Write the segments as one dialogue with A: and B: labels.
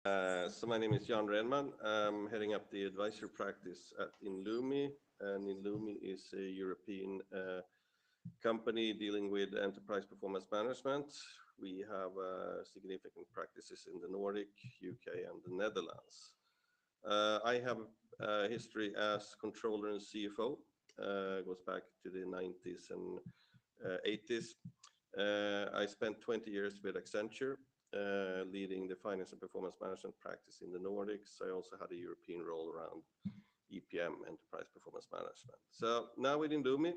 A: So my name is Jan Renman. I'm heading up the advisory practice at Inlumi, and Inlumi is a European company dealing with enterprise performance management. We have significant practices in the Nordic, UK, and the Netherlands. I have a history as controller and CFO. Goes back to the 90s and 80s. I spent 20 years with Accenture, leading the finance and performance management practice in the Nordics. I also had a European role around EPM, enterprise performance management. So now within Lumi,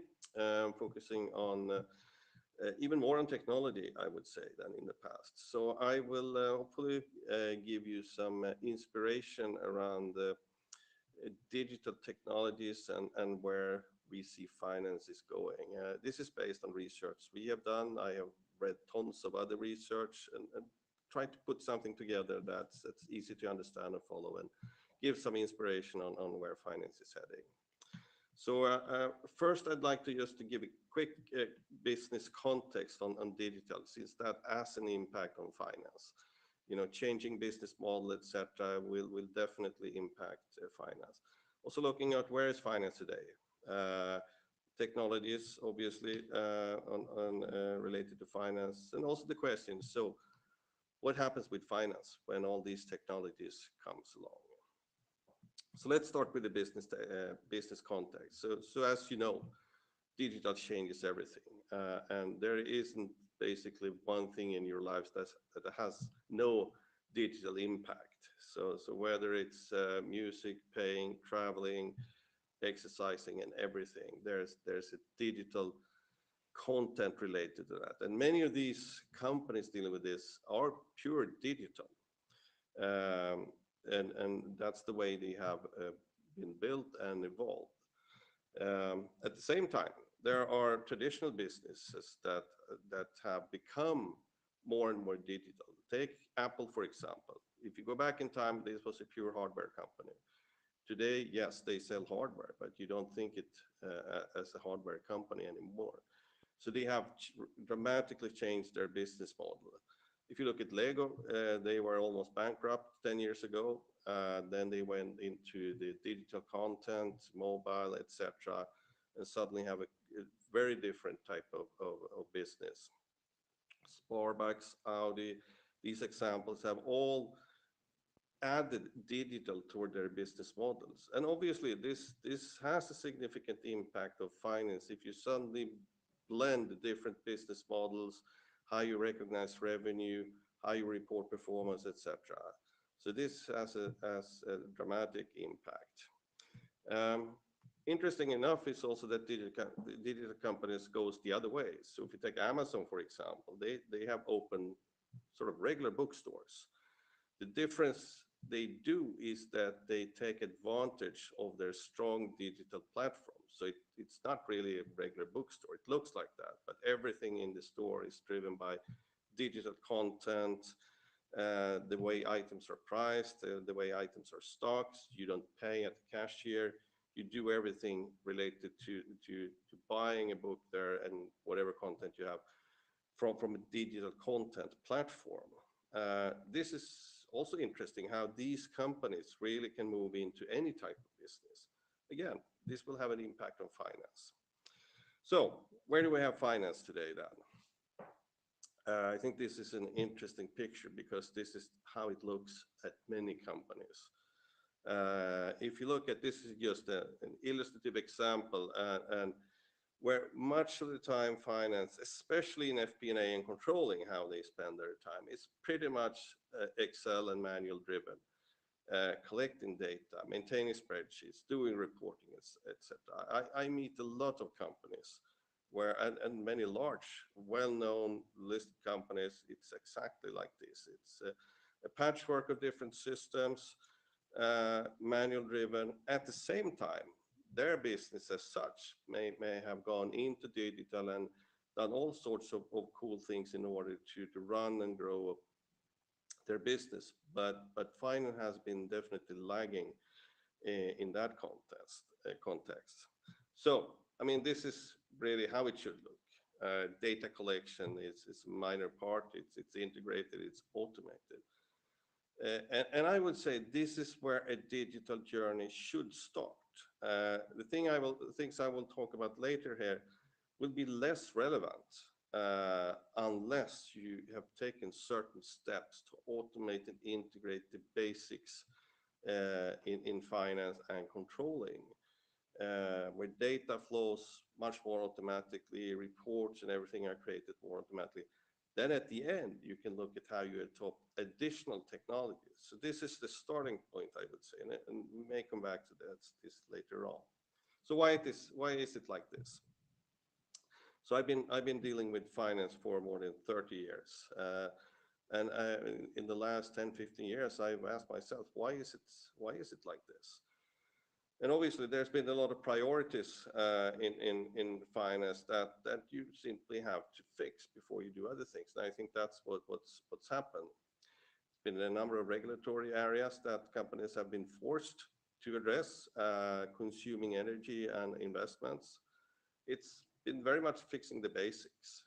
A: focusing on even more on technology, I would say, than in the past. So I will hopefully give you some inspiration around the digital technologies and where we see finance is going. This is based on research we have done. I have read tons of other research and tried to put something together that's easy to understand and follow and give some inspiration on where finance is heading. So first, I'd like to just to give a quick business context on digital, since that has an impact on finance. You know, changing business model, etc., will definitely impact finance. Also looking at where is finance today. Technologies, obviously, related to finance, and also the question, so what happens with finance when all these technologies comes along? So let's start with the business context. So as you know, digital changes everything, and there isn't basically one thing in your lives that has no digital impact. So whether it's music, paying, traveling, exercising, and everything, there's a digital content related to that. And many of these companies dealing with this are pure digital. And that's the way they have been built and evolved. At the same time, there are traditional businesses that have become more and more digital. Take Apple, for example. If you go back in time, this was a pure hardware company. Today, yes, they sell hardware, but you don't think it as a hardware company anymore. So they have dramatically changed their business model. If you look at Lego, they were almost bankrupt 10 years ago. Then they went into the digital content, mobile, etc., and suddenly have a very different type of business. Starbucks, Audi, these examples have all added digital toward their business models. And obviously this has a significant impact of finance if you suddenly blend the different business models, how you recognize revenue, how you report performance, etc. So this has a dramatic impact. Interesting enough is also that digital companies goes the other way. So if you take Amazon, for example, they have opened sort of regular bookstores. The difference they do is that they take advantage of their strong digital platform. So it's not really a regular bookstore. It looks like that, but everything in the store is driven by digital content, the way items are priced, the way items are stocked. You don't pay at the cashier. You do everything related to buying a book there and whatever content you have from a digital content platform. This is also interesting how these companies really can move into any type of business. Again, this will have an impact on finance. So where do we have finance today then? I think this is an interesting picture because this is how it looks at many companies. If you look at this, is just an illustrative example, and where much of the time finance, especially in FP&A and controlling how they spend their time, is pretty much Excel and manual driven. Collecting data, maintaining spreadsheets, doing reporting, etc. I meet a lot of companies where, and many large, well-known listed companies, it's exactly like this. It's a patchwork of different systems, manual driven. At the same time, their business as such may have gone into digital and done all sorts of cool things in order to run and grow their business. But finance has been definitely lagging in that context. So, I mean, this is really how it should look. Data collection is a minor part. It's integrated, it's automated. And I would say this is where a digital journey should start. Things I will talk about later here will be less relevant unless you have taken certain steps to automate and integrate the basics in finance and controlling, where data flows much more automatically, reports and everything are created more automatically. Then at the end, you can look at how you adopt additional technologies. So this is the starting point, I would say, and we may come back to this later on. So why is it like this? So I've been dealing with finance for more than 30 years. And in the last 10, 15 years, I've asked myself, why is it like this? And obviously, there's been a lot of priorities in finance that you simply have to fix before you do other things. And I think that's what's happened. Been a number of regulatory areas that companies have been forced to address, consuming energy and investments. It's been very much fixing the basics,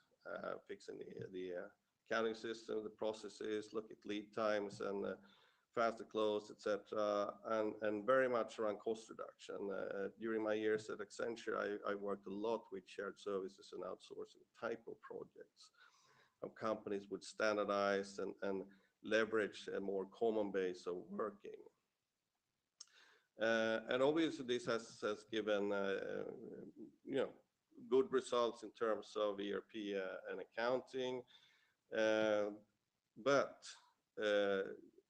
A: fixing the accounting system, the processes, look at lead times and faster close, etc., and very much around cost reduction. During my years at Accenture, I worked a lot with shared services and outsourcing type of projects. How companies would standardize and leverage a more common base of working. And obviously this has given you know good results in terms of ERP and accounting, but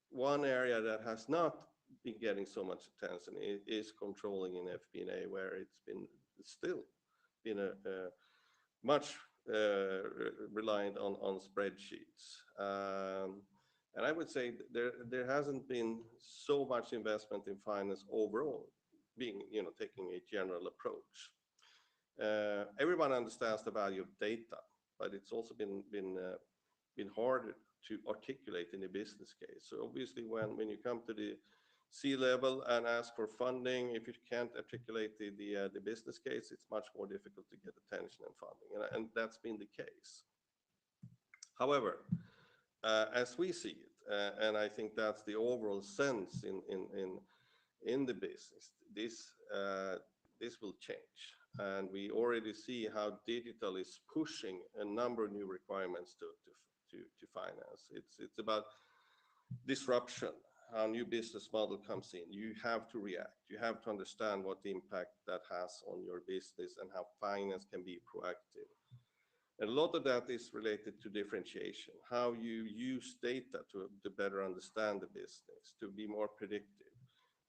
A: one area that has not been getting so much attention is controlling in FP&A, where it's been still been a much reliant on spreadsheets. And I would say there hasn't been so much investment in finance overall, being taking a general approach. Everyone understands the value of data, but it's also been hard to articulate in a business case. So obviously, when you come to the C level and ask for funding, if you can't articulate the business case, it's much more difficult to get attention and funding, and that's been the case. However, as we see it, and I think that's the overall sense in the business, this will change, and we already see how digital is pushing a number of new requirements to finance. It's about disruption, how new business model comes in. You have to react. You have to understand what the impact that has on your business and how finance can be proactive. And a lot of that is related to differentiation, how you use data to better understand the business, to be more predictive,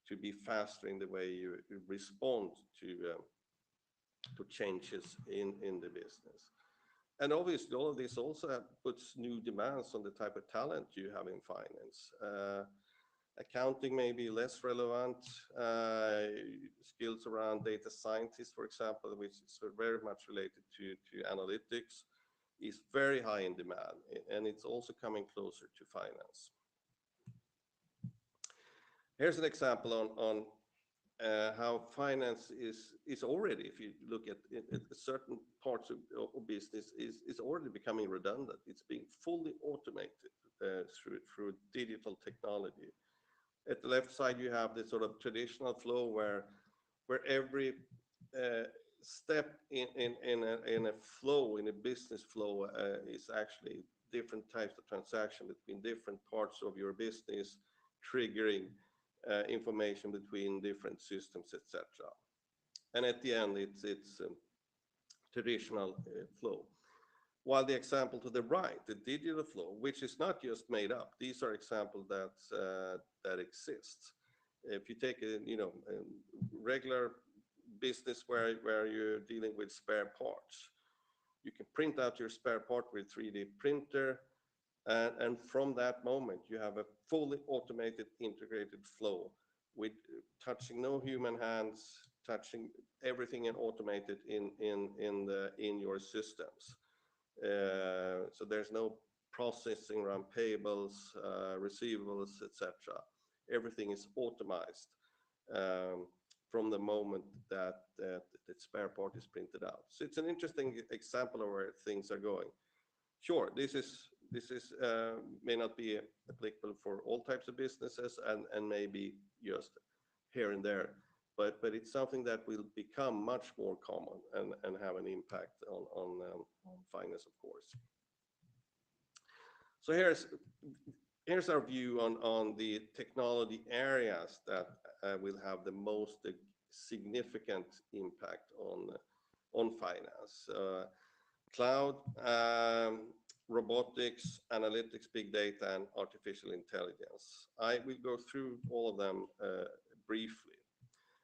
A: to be faster in the way you respond to changes in the business. And obviously, all of this also puts new demands on the type of talent you have in finance. Accounting may be less relevant. Skills around data scientists, for example, which is very much related to analytics, is very high in demand, and it's also coming closer to finance. Here's an example on how finance is already, if you look at certain parts of business, is already becoming redundant. It's being fully automated through digital technology. At the left side, you have this sort of traditional flow where every step in a flow, in a business flow, is actually different types of transaction between different parts of your business, triggering information between different systems, etc. And at the end, it's traditional flow. While the example to the right, the digital flow, which is not just made up, these are examples that exist. If you take a regular business where you're dealing with spare parts, you can print out your spare part with 3D printer, and from that moment you have a fully automated integrated flow with touching no human hands, touching everything and automated in your systems. So there's no processing around payables, receivables, etc. Everything is automized from the moment that the spare part is printed out. So it's an interesting example of where things are going. Sure, this is This is may not be applicable for all types of businesses, and maybe just here and there, but it's something that will become much more common and have an impact on finance, of course. So here's our view on the technology areas that will have the most significant impact on finance. Cloud, robotics, analytics, big data, and artificial intelligence. I will go through all of them briefly.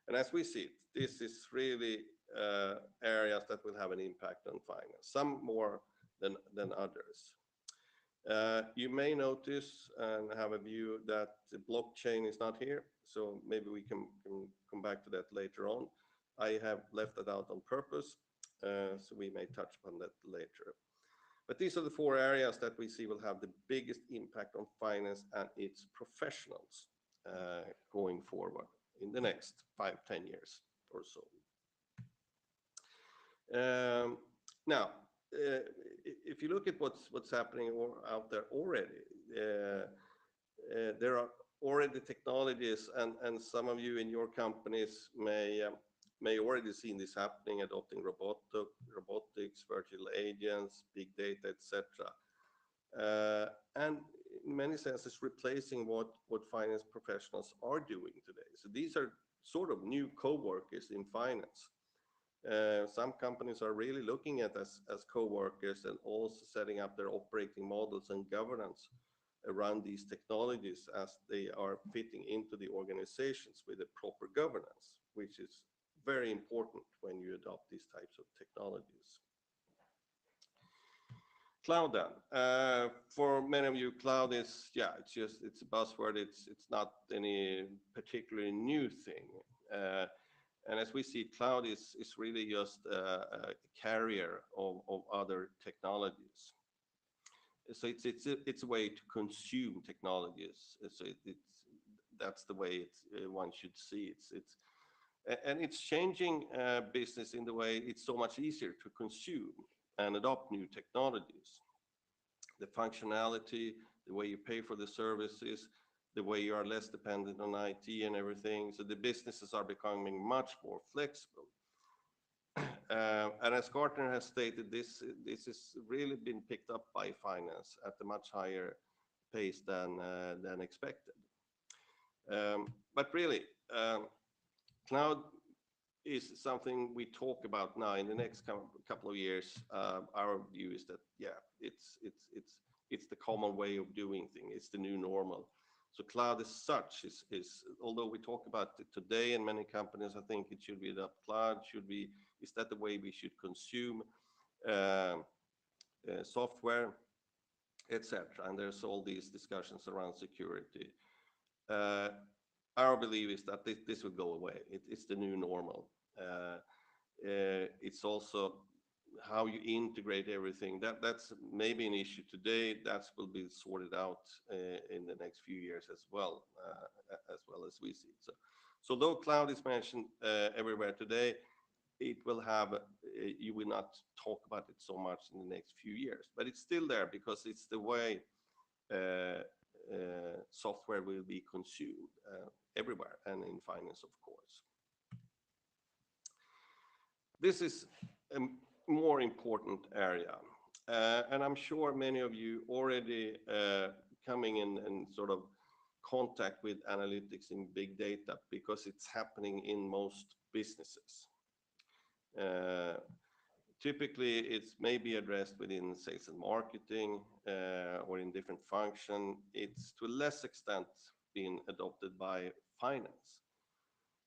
A: And as we see it, this is really areas that will have an impact on finance, some more than others. You may notice and have a view that the blockchain is not here, so maybe we can come back to that later on. I have left that out on purpose, so we may touch upon that later. But these are the four areas that we see will have the biggest impact on finance and its professionals going forward in the next 5-10 years or so. Now, if you look at what's happening out there already, there are already technologies, and some of you in your companies may already seen this happening, adopting robotics, virtual agents, big data, etc. And in many senses replacing what finance professionals are doing today. So these are sort of new co-workers in finance. Some companies are really looking at us as co-workers and also setting up their operating models and governance around these technologies as they are fitting into the organizations with a proper governance, which is very important when you adopt these types of technologies. Cloud then. For many of you, cloud is, it's a buzzword. It's not any particularly new thing. And as we see, cloud is really just a carrier of other technologies. So it's a way to consume technologies. So that's the way one should see it. And it's changing business in the way it's so much easier to consume and adopt new technologies. The functionality, the way you pay for the services, the way you are less dependent on IT and everything. So the businesses are becoming much more flexible. And as Gartner has stated, this has really been picked up by finance at a much higher pace than expected. But really, cloud is something we talk about now. In the next couple of years, our view is that it's the common way of doing things. It's the new normal. So cloud as such is although we talk about it today in many companies, I think it should be that cloud is that the way we should consume software, etc. And there's all these discussions around security. Our belief is that this will go away. It's the new normal. It's also how you integrate everything. That's maybe an issue today. That will be sorted out in the next few years as well as we see. So though cloud is mentioned everywhere today, it will have you will not talk about it so much in the next few years, but it's still there because it's the way software will be consumed everywhere, and in finance, of course. This is a more important area, and I'm sure many of you already coming in sort of contact with analytics in big data because it's happening in most businesses. Typically, it's maybe addressed within sales and marketing or in different function. It's to a less extent being adopted by finance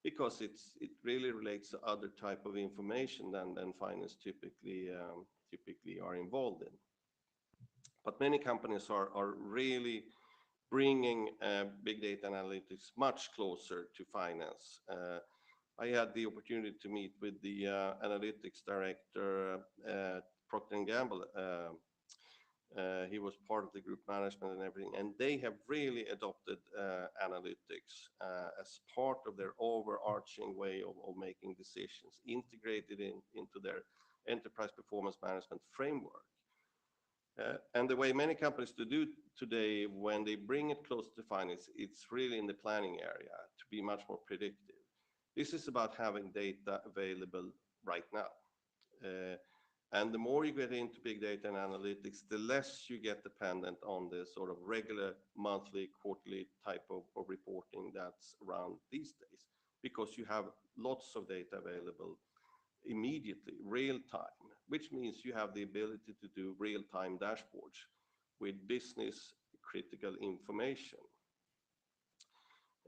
A: because it really relates to other type of information than finance typically are involved in. But many companies are really bringing big data analytics much closer to finance. I had the opportunity to meet with the analytics director at Procter & Gamble. He was part of the group management and everything, and they have really adopted analytics as part of their overarching way of making decisions, integrated into their enterprise performance management framework. And the way many companies do today, when they bring it close to finance, it's really in the planning area to be much more predictive. This is about having data available right now. Uh, and the more you get into big data and analytics, the less you get dependent on the sort of regular monthly, quarterly type of reporting that's around these days, because you have lots of data available immediately, real time, which means you have the ability to do real time dashboards with business critical information.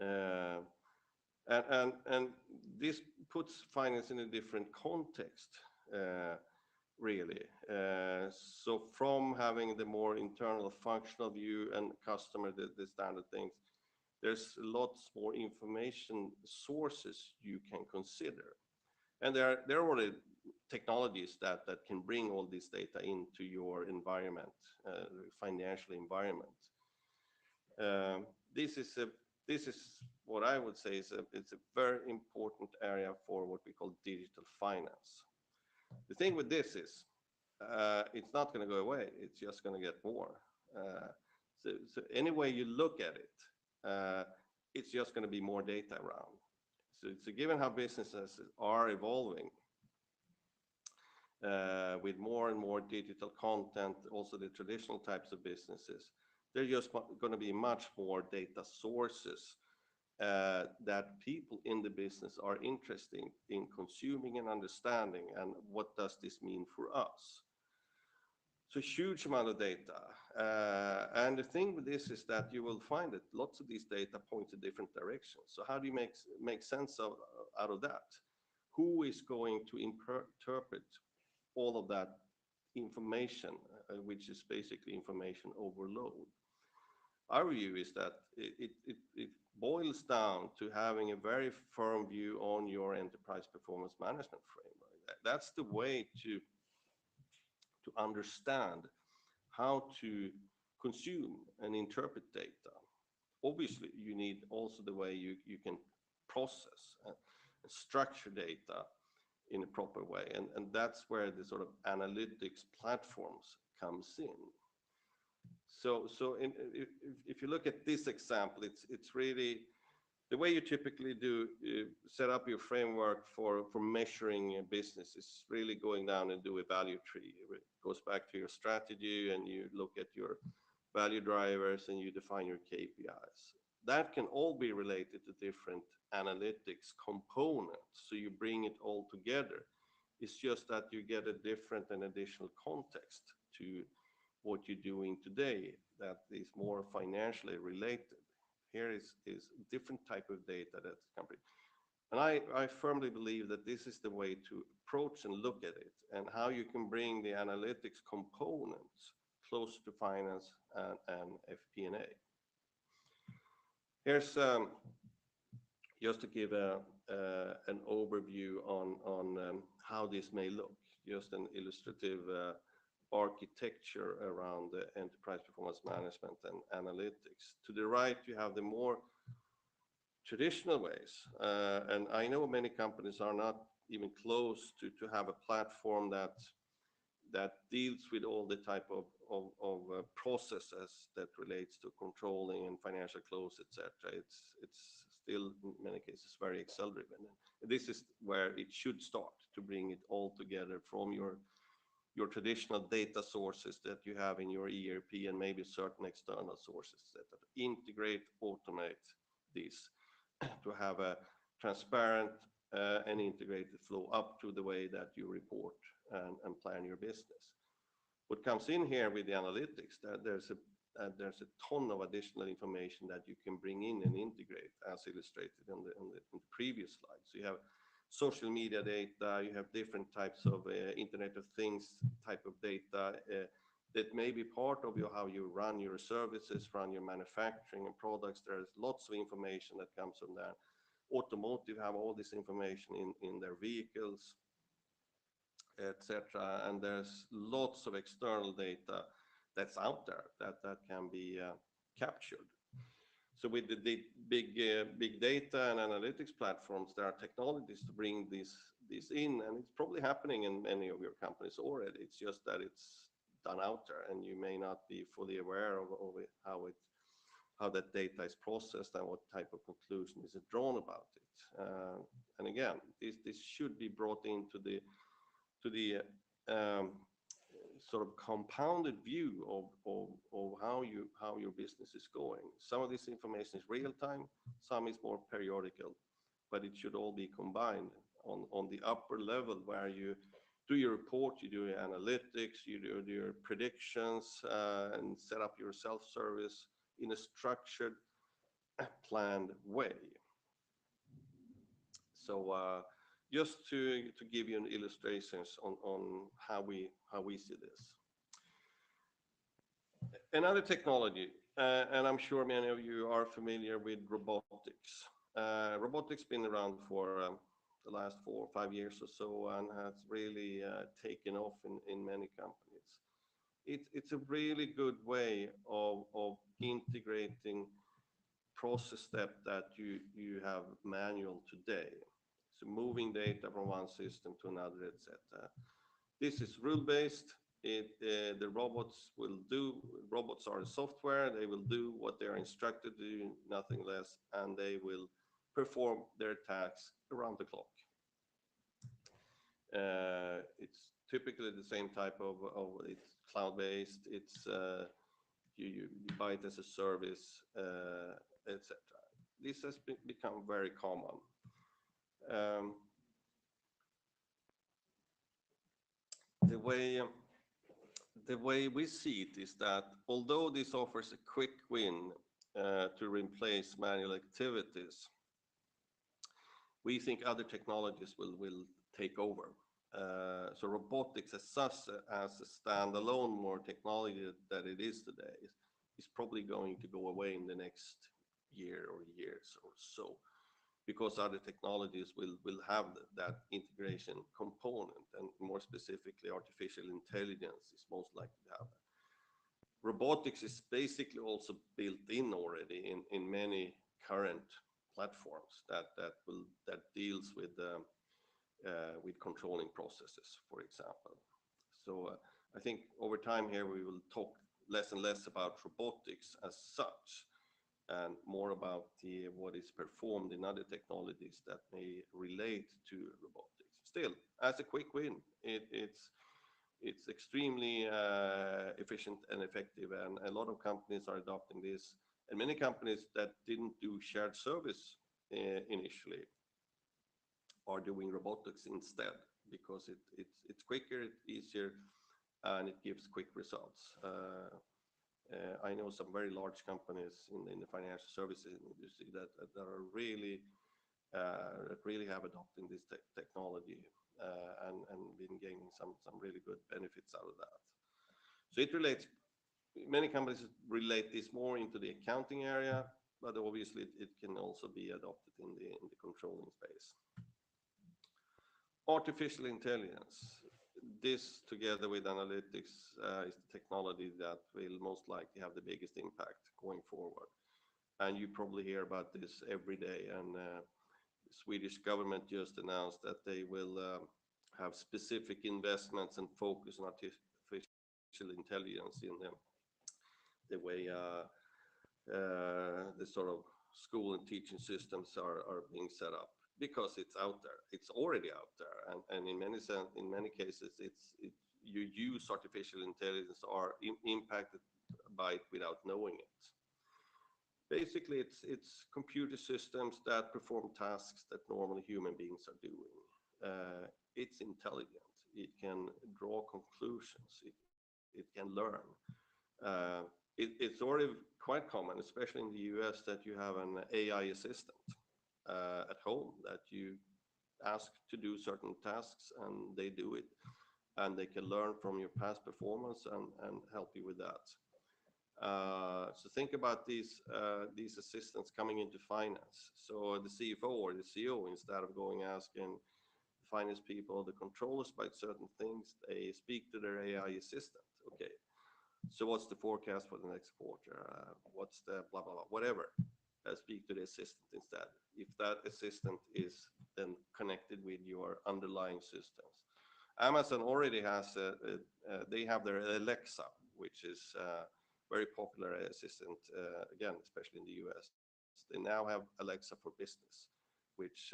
A: Uh, and this puts finance in a different context, uh, really. So from having the more internal functional view and customer, the standard things, there's lots more information sources you can consider. And there are already technologies that can bring all this data into your environment, financial environment. Um, this is a this is what I would say is it's a very important area for what we call digital finance. The thing with this is it's not going to go away. It's just going to get more. Uh, so any way you look at it, it's just going to be more data around. So given how businesses are evolving, with more and more digital content, also the traditional types of businesses, there are just going to be much more data sources that people in the business are interested in consuming and understanding, and what does this mean for us? So huge amount of data. And the thing with this is that you will find that lots of these data point to different directions. So how do you make sense out of that? Who is going to interpret all of that information, which is basically information overload? Our view is that it boils down to having a very firm view on your enterprise performance management framework. That's the way to understand how to consume and interpret data. Obviously, you need also the way you can process and structure data in a proper way. And that's where the sort of analytics platforms comes in. So if you look at this example, it's really the way you typically do set up your framework for measuring a business is really going down and do a value tree. It goes back to your strategy, and you look at your value drivers and you define your KPIs. That can all be related to different analytics components. So you bring it all together. It's just that you get a different and additional context to what you're doing today that is more financially related. Here is different type of data that's coming. And I firmly believe that this is the way to approach and look at it, and how you can bring the analytics components close to finance and FP&A. Here's just to give an overview on how this may look, just an illustrative architecture around the enterprise performance management and analytics. To the right, you have the more traditional ways, and I know many companies are not even close to have a platform that deals with all the type of processes that relates to controlling and financial close, etc. It's still in many cases very Excel driven. And this is where it should start, to bring it all together from your traditional data sources that you have in your ERP, and maybe certain external sources that integrate, automate this to have a transparent and integrated flow up to the way that you report and plan your business. What comes in here with the analytics, that there's a ton of additional information that you can bring in and integrate, as illustrated in the previous slide. So you have social media data, you have different types of Internet of Things type of data that may be part of how you run your services, run your manufacturing and products. There's lots of information that comes from that. Automotive have all this information in their vehicles, etc. And there's lots of external data that's out there that can be captured. So with the big data and analytics platforms, there are technologies to bring this in, and it's probably happening in many of your companies already. It's just that done out there, and you may not be fully aware of it, how that data is processed and what type of conclusion is drawn about it. And again, this should be brought into the um, sort of compounded view of how your business is going. Some of this information is real time, some is more periodical, but it should all be combined on the upper level where you do your report, you do your analytics, you do your predictions, and set up your self-service in a structured, planned way. So just to give you an illustrations on how we see this. Another technology, and I'm sure many of you are familiar with robotics. Robotics been around for the last 4 or 5 years or so, and has really taken off in many companies. It's a really good way of integrating process step that you have manual today. So moving data from one system to another, etc. This is rule-based. The robots are software. They will do what they are instructed to do, nothing less, and they will perform their tasks around the clock. It's typically the same type of it's cloud-based. It's you buy it as a service, etc. This has become very common. The way we see it is that although this offers a quick win to replace manual activities, we think other technologies will take over. So robotics as such, as a standalone more technology that it is today, is probably going to go away in the next year or years or so, because other technologies will have that integration component, and more specifically, artificial intelligence is most likely to have that. Robotics is basically also built in already in many current platforms that deals with controlling processes, for example. So I think over time here we will talk less and less about robotics as such, and more about what is performed in other technologies that may relate to robotics. Still, as a quick win, it's extremely efficient and effective, and a lot of companies are adopting this. And many companies that didn't do shared service initially are doing robotics instead, because it's quicker, it's easier, and it gives quick results. I know some very large companies in the financial services industry that are really have adopted this technology and been gaining some really good benefits out of that. So it relates. Many companies relate this more into the accounting area, but obviously it can also be adopted in the controlling space. Artificial intelligence. This, together with analytics, is the technology that will most likely have the biggest impact going forward. And you probably hear about this every day. And the Swedish government just announced that they will have specific investments and focus on artificial intelligence in the way the sort of school and teaching systems are being set up, because it's out there. It's already out there, and in many cases, you use artificial intelligence or impacted by it without knowing it. Basically, it's computer systems that perform tasks that normally human beings are doing. It's intelligent. It can draw conclusions. It can learn. It's already quite common, especially in the US, that you have an AI assistant at home that you ask to do certain tasks, and they do it, and they can learn from your past performance and help you with that. So think about these assistants coming into finance. So the CFO or the CEO, instead of going asking finance people, the controllers about certain things, they speak to their AI assistant. Okay, so what's the forecast for the next quarter? What's the blah, blah, blah, whatever. Speak to the assistant instead. If that assistant is then connected with your underlying systems, Amazon already has they have their Alexa, which is very popular assistant, again, especially in the US. They now have Alexa for Business, which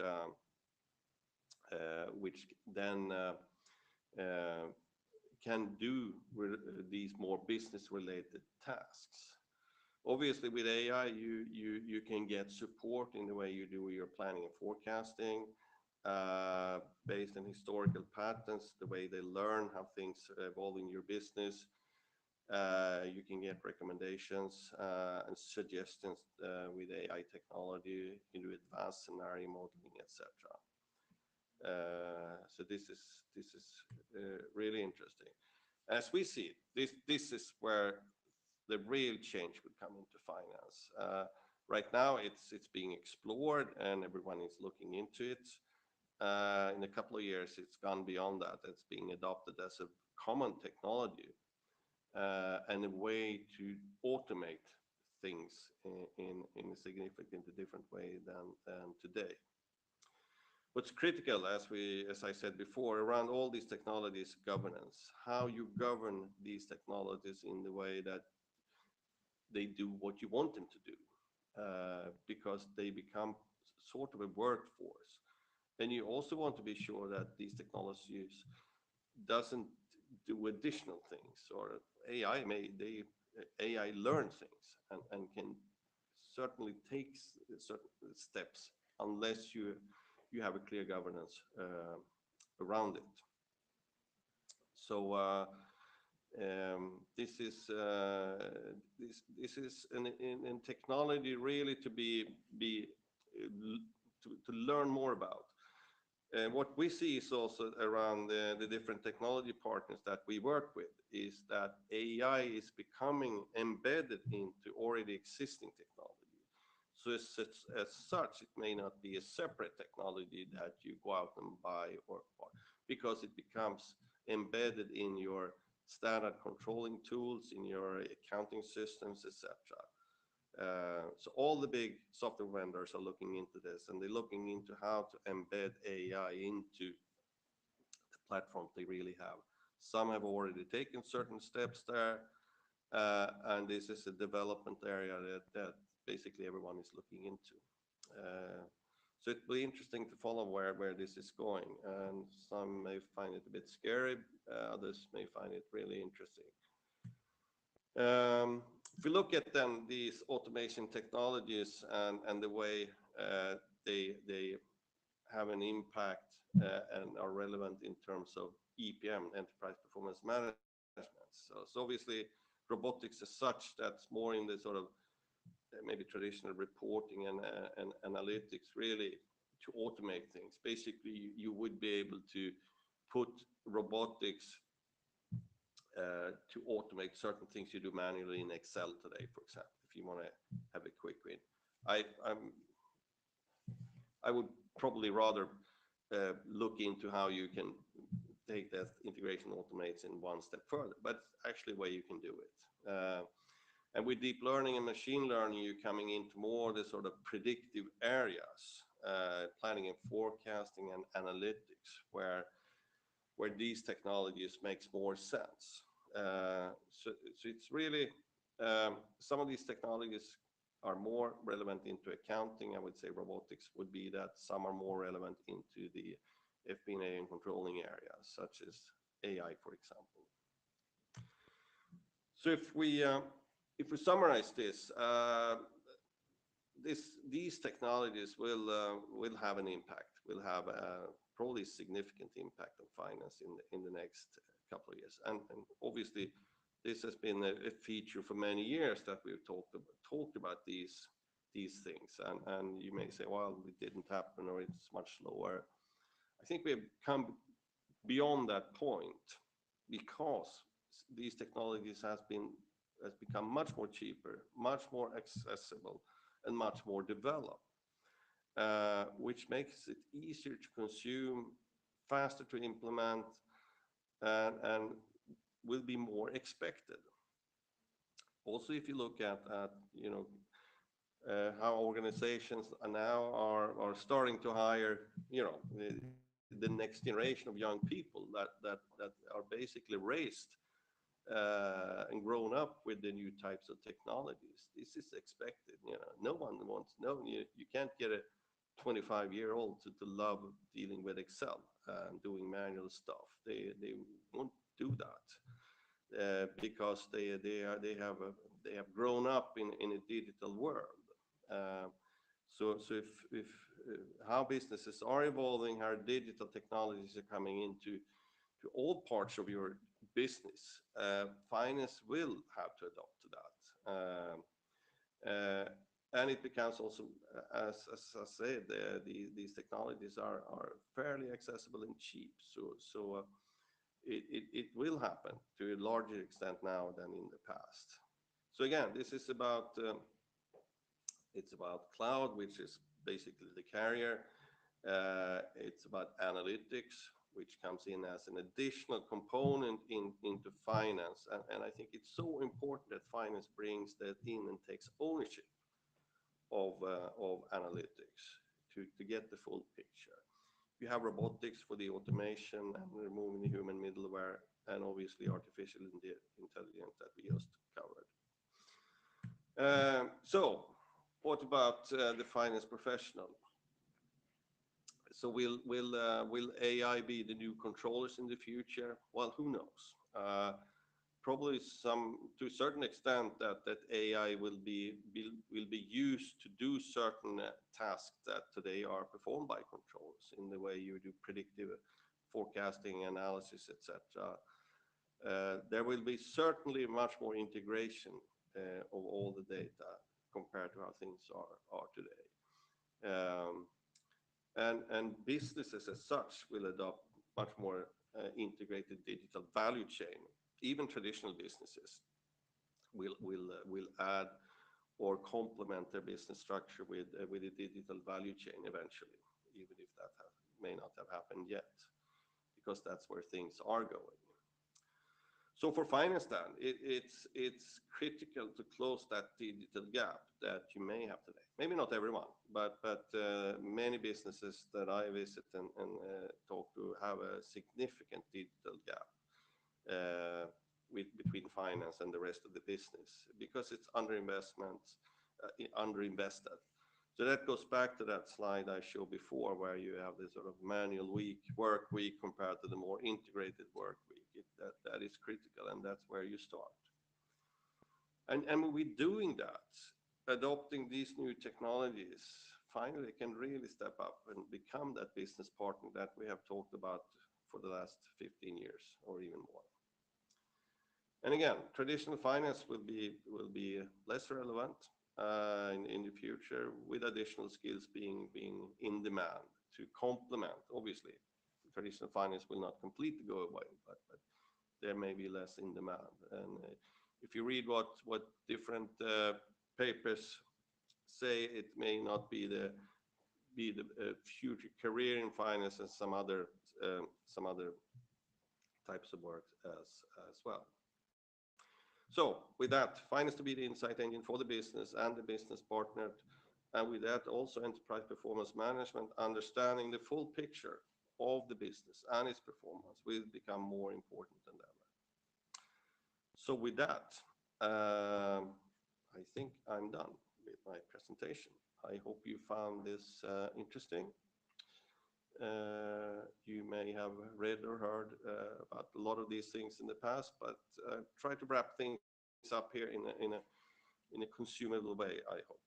A: then uh, can do these more business related tasks. Obviously, with AI, you can get support in the way you do your planning and forecasting, based on historical patterns, the way they learn how things evolve in your business. You can get recommendations and suggestions with AI technology. You can do advanced scenario modeling, etc. So this is really interesting. As we see it, this is where the real change will come into finance. Right now, it's being explored and everyone is looking into it. In a couple of years, it's gone beyond that. It's being adopted as a common technology and a way to automate things in a significantly different way than today. What's critical, as I said before, around all these technologies, governance, how you govern these technologies in the way that they do what you want them to do, because they become sort of a workforce. And you also want to be sure that these technologies doesn't do additional things, or AI learn things and can certainly take certain steps unless you have a clear governance around it. So this is in technology really to be to learn more about. What we see is also around the different technology partners that we work with is that AI is becoming embedded into already existing technology. So as such, it may not be a separate technology that you go out and buy, or because it becomes embedded in your standard controlling tools, in your accounting systems, etc. So all the big software vendors are looking into this, and they're looking into how to embed AI into the platforms they really have. Some have already taken certain steps there, and this is a development area that basically everyone is looking into. So it will be interesting to follow where this is going, and some may find it a bit scary, others may find it really interesting. If we look at then these automation technologies and the way they have an impact and are relevant in terms of EPM, enterprise performance management. So obviously robotics as such, that's more in the sort of maybe traditional reporting and analytics, really to automate things. Basically, you would be able to put robotics to automate certain things you do manually in Excel today, for example, if you want to have a quick win. I would probably rather look into how you can take that integration automates in one step further, but actually a way you can do it. And with deep learning and machine learning, you're coming into more the sort of predictive areas, planning and forecasting and analytics, where these technologies makes more sense. So it's really, some of these technologies are more relevant into accounting. I would say robotics would be that. Some are more relevant into the FP&A and controlling areas, such as AI, for example. So if we summarize this, these technologies will have an impact, will have probably significant impact on finance in the next couple of years. And obviously, this has been a feature for many years that we've talked about these things. And you may say, well, it didn't happen, or it's much slower. I think we've come beyond that point because these technologies has become much more cheaper, much more accessible, and much more developed, which makes it easier to consume, faster to implement, and will be more expected. Also, if you look at how organizations are now are starting to hire, the next generation of young people that are basically raised and grown up with the new types of technologies. This is expected. No one wants. No, you can't get a 25-year-old to love dealing with Excel and doing manual stuff. They won't do that because they have grown up in a digital world. Uh, so if how businesses are evolving, how digital technologies are coming into to all parts of your business, finance will have to adopt to that. And it becomes also, as I said, these technologies are fairly accessible and cheap. So it will happen to a larger extent now than in the past. So again, this is about it's about cloud, which is basically the carrier. It's about analytics, which comes in as an additional component into finance. And I think it's so important that finance brings that in and takes ownership of analytics to get the full picture. You have robotics for the automation and removing the human middleware, and obviously artificial intelligence that we just covered. So what about the finance professional? So will AI be the new controllers in the future? Well, who knows? Probably to a certain extent that AI will be used to do certain tasks that today are performed by controllers in the way you do predictive forecasting, analysis, etc. There will be certainly much more integration of all the data compared to how things are today. And businesses as such will adopt much more integrated digital value chain. Even traditional businesses will add or complement their business structure with a digital value chain eventually, even if that may not have happened yet, because that's where things are going. So for finance then, it's critical to close that digital gap that you may have today. Maybe not everyone, but many businesses that I visit and talk to have a significant digital gap between finance and the rest of the business because it's underinvested. So that goes back to that slide I showed before, where you have this sort of manual work week compared to the more integrated work week. That is critical, and that's where you start. And we're doing that, adopting these new technologies, finally can really step up and become that business partner that we have talked about for the last 15 years or even more. And again, traditional finance will be less relevant in the future, with additional skills being in demand to complement. Obviously, traditional finance will not completely go away, but there may be less in demand. And if you read what different papers say, it may not be the future career in finance and some other types of work as well. So with that, finance to be the insight engine for the business and the business partner, and with that also enterprise performance management, understanding the full picture of the business and its performance will become more important than ever. So with that, I think I'm done with my presentation. I hope you found this interesting. You may have read or heard about a lot of these things in the past, but try to wrap things up here in a consumable way, I hope.